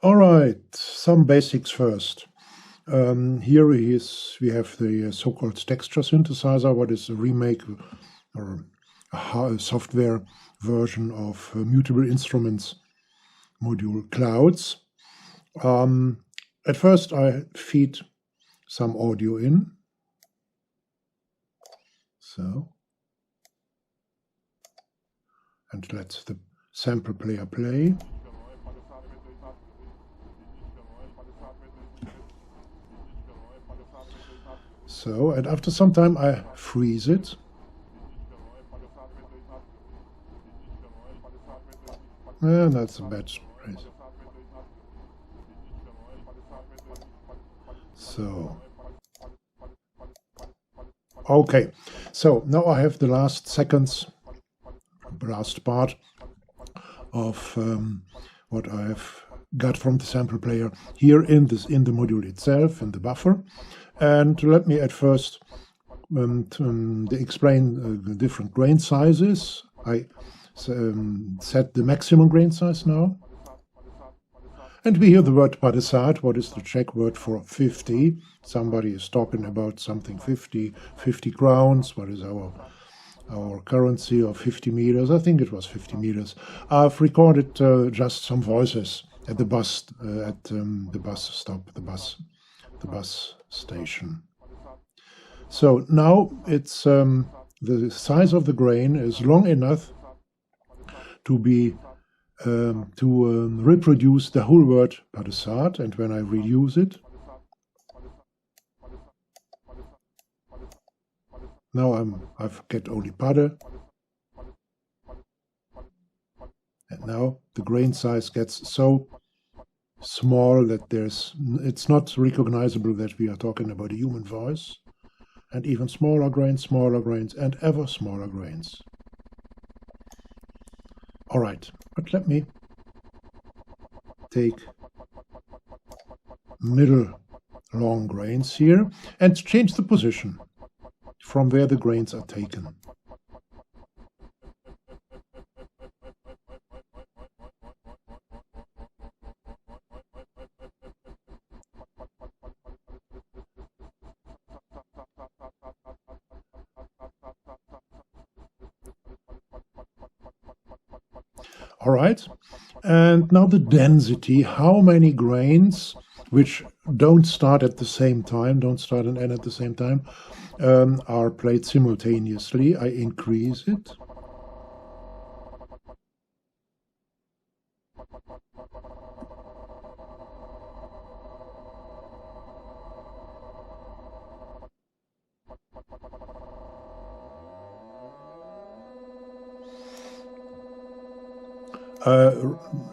All right, some basics first. Here we have the so-called texture synthesizer, what is a remake or a software version of Mutable Instruments module Clouds. At first I feed some audio in. So, and let the sample player play. So, and after some time I freeze it. That's a bad phrase. So, okay, so now I have the last seconds, last part of what I have got from the sample player here in the module itself, in the buffer. And let me at first explain the different grain sizes. I set the maximum grain size now. And we hear the word padesat. What is the Czech word for 50? Somebody is talking about something 50 crowns. What is our currency of 50 meters? I think it was 50 meters. I've recorded just some voices at the bus the bus stop, the bus station. So now it's the size of the grain is long enough to be reproduce the whole word padesat, and when I reuse it, now I've get only pade, and now the grain size gets so small that it's not recognizable that we are talking about a human voice, and even smaller grains, and ever smaller grains. All right, but let me take middle long grains here and change the position from where the grains are taken. All right, and now the density, how many grains which don't start at the same time, don't start and end at the same time, are played simultaneously. I increase it.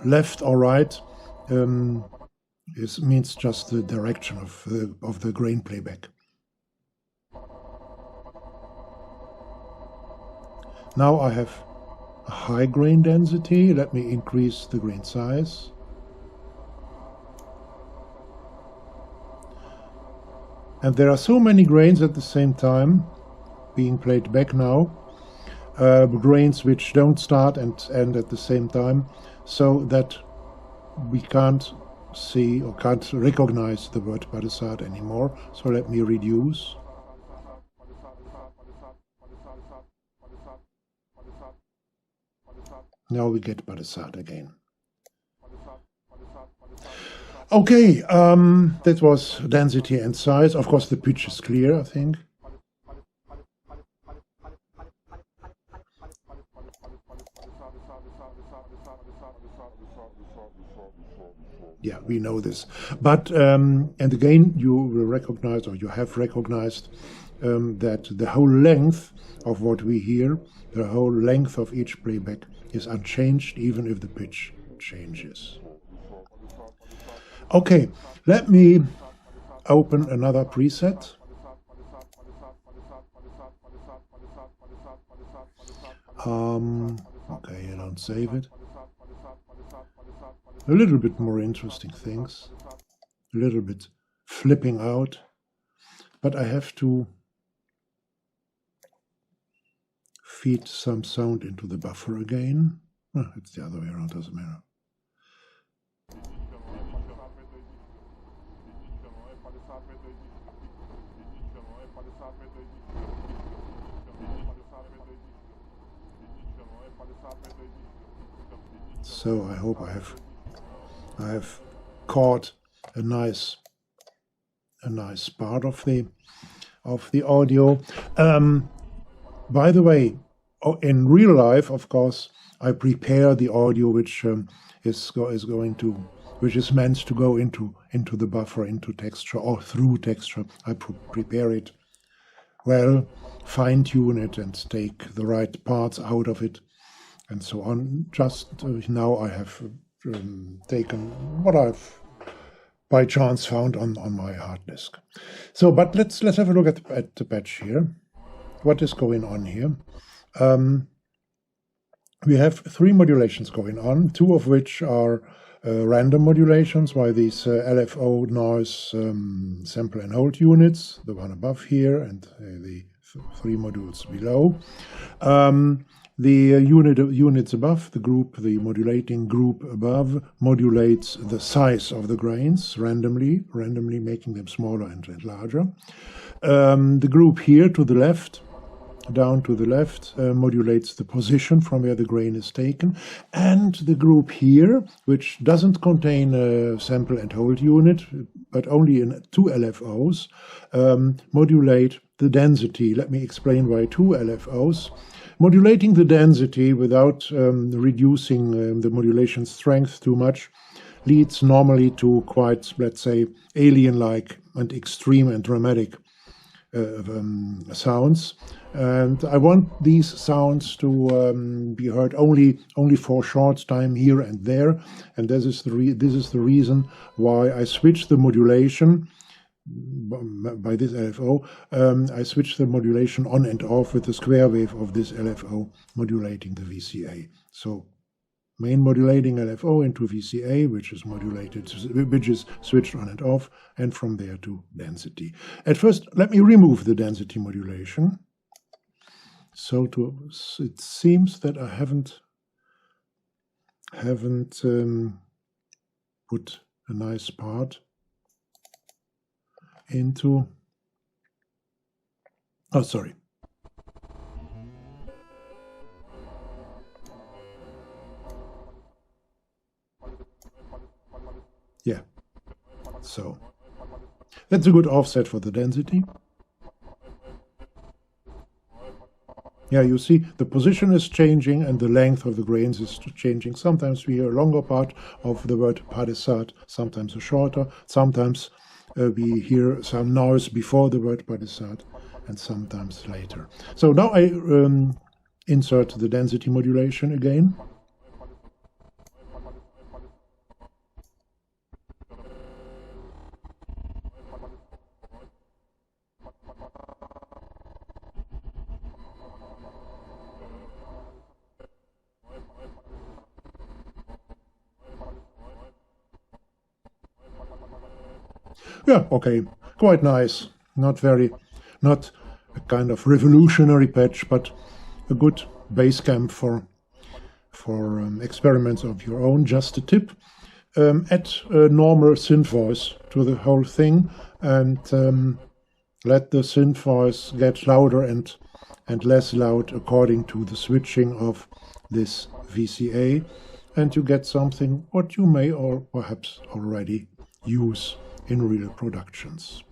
Left or right means just the direction of the grain playback. Now I have a high grain density. Let me increase the grain size. And there are so many grains at the same time being played back now. Grains which don't start and end at the same time, so that we can't see or can't recognize the word padesat anymore. So let me reduce. Now we get padesat again. Okay, that was density and size. Of course, the pitch is clear, I think. Yeah, we know this. But, and again, you will recognize, or you have recognized, that the whole length of what we hear, the whole length of each playback is unchanged, even if the pitch changes. Okay, let me open another preset. Okay, I don't save it. A little bit more interesting things, a little bit flipping out, but I have to feed some sound into the buffer again. Oh, it's the other way around, doesn't matter. So I hope I have caught a nice part of the audio. By the way, in real life, of course, I prepare the audio which which is meant to go into the buffer, into texture, or through texture. I prepare it well, fine-tune it, and take the right parts out of it, and so on. Just now I have taken what I've by chance found on my hard disk. So, but let's have a look at the patch here. What is going on here? We have 3 modulations going on, 2 of which are random modulations by these LFO noise sample and hold units, the one above here and the 3 modules below. The units above, the modulating group above, modulates the size of the grains randomly making them smaller and larger. The group here to the left, down to the left, modulates the position from where the grain is taken. And the group here, which doesn't contain a sample and hold unit, but only in 2 LFOs, modulate the density. Let me explain why 2 LFOs. Modulating the density without reducing the modulation strength too much leads normally to quite, let's say, alien-like and extreme and dramatic sounds. And I want these sounds to be heard only for a short time here and there. And this is the reason why I switched the modulation by this LFO. I switched the modulation on and off with the square wave of this LFO modulating the VCA. So main modulating LFO into VCA, which is switched on and off, and from there to density. At first, let me remove the density modulation. So it seems that I haven't put a nice part into. Oh, sorry. Yeah. So that's a good offset for the density. Yeah, you see the position is changing and the length of the grains is changing. Sometimes we hear a longer part of the word padesat, sometimes a shorter. Sometimes we hear some noise before the word padesat and sometimes later. So now I insert the density modulation again. Yeah, okay, quite nice. Not a kind of revolutionary patch, but a good base camp for experiments of your own. Just a tip: add a normal synth voice to the whole thing, and let the synth voice get louder and less loud according to the switching of this VCA, and you get something what you may or perhaps already use in real productions.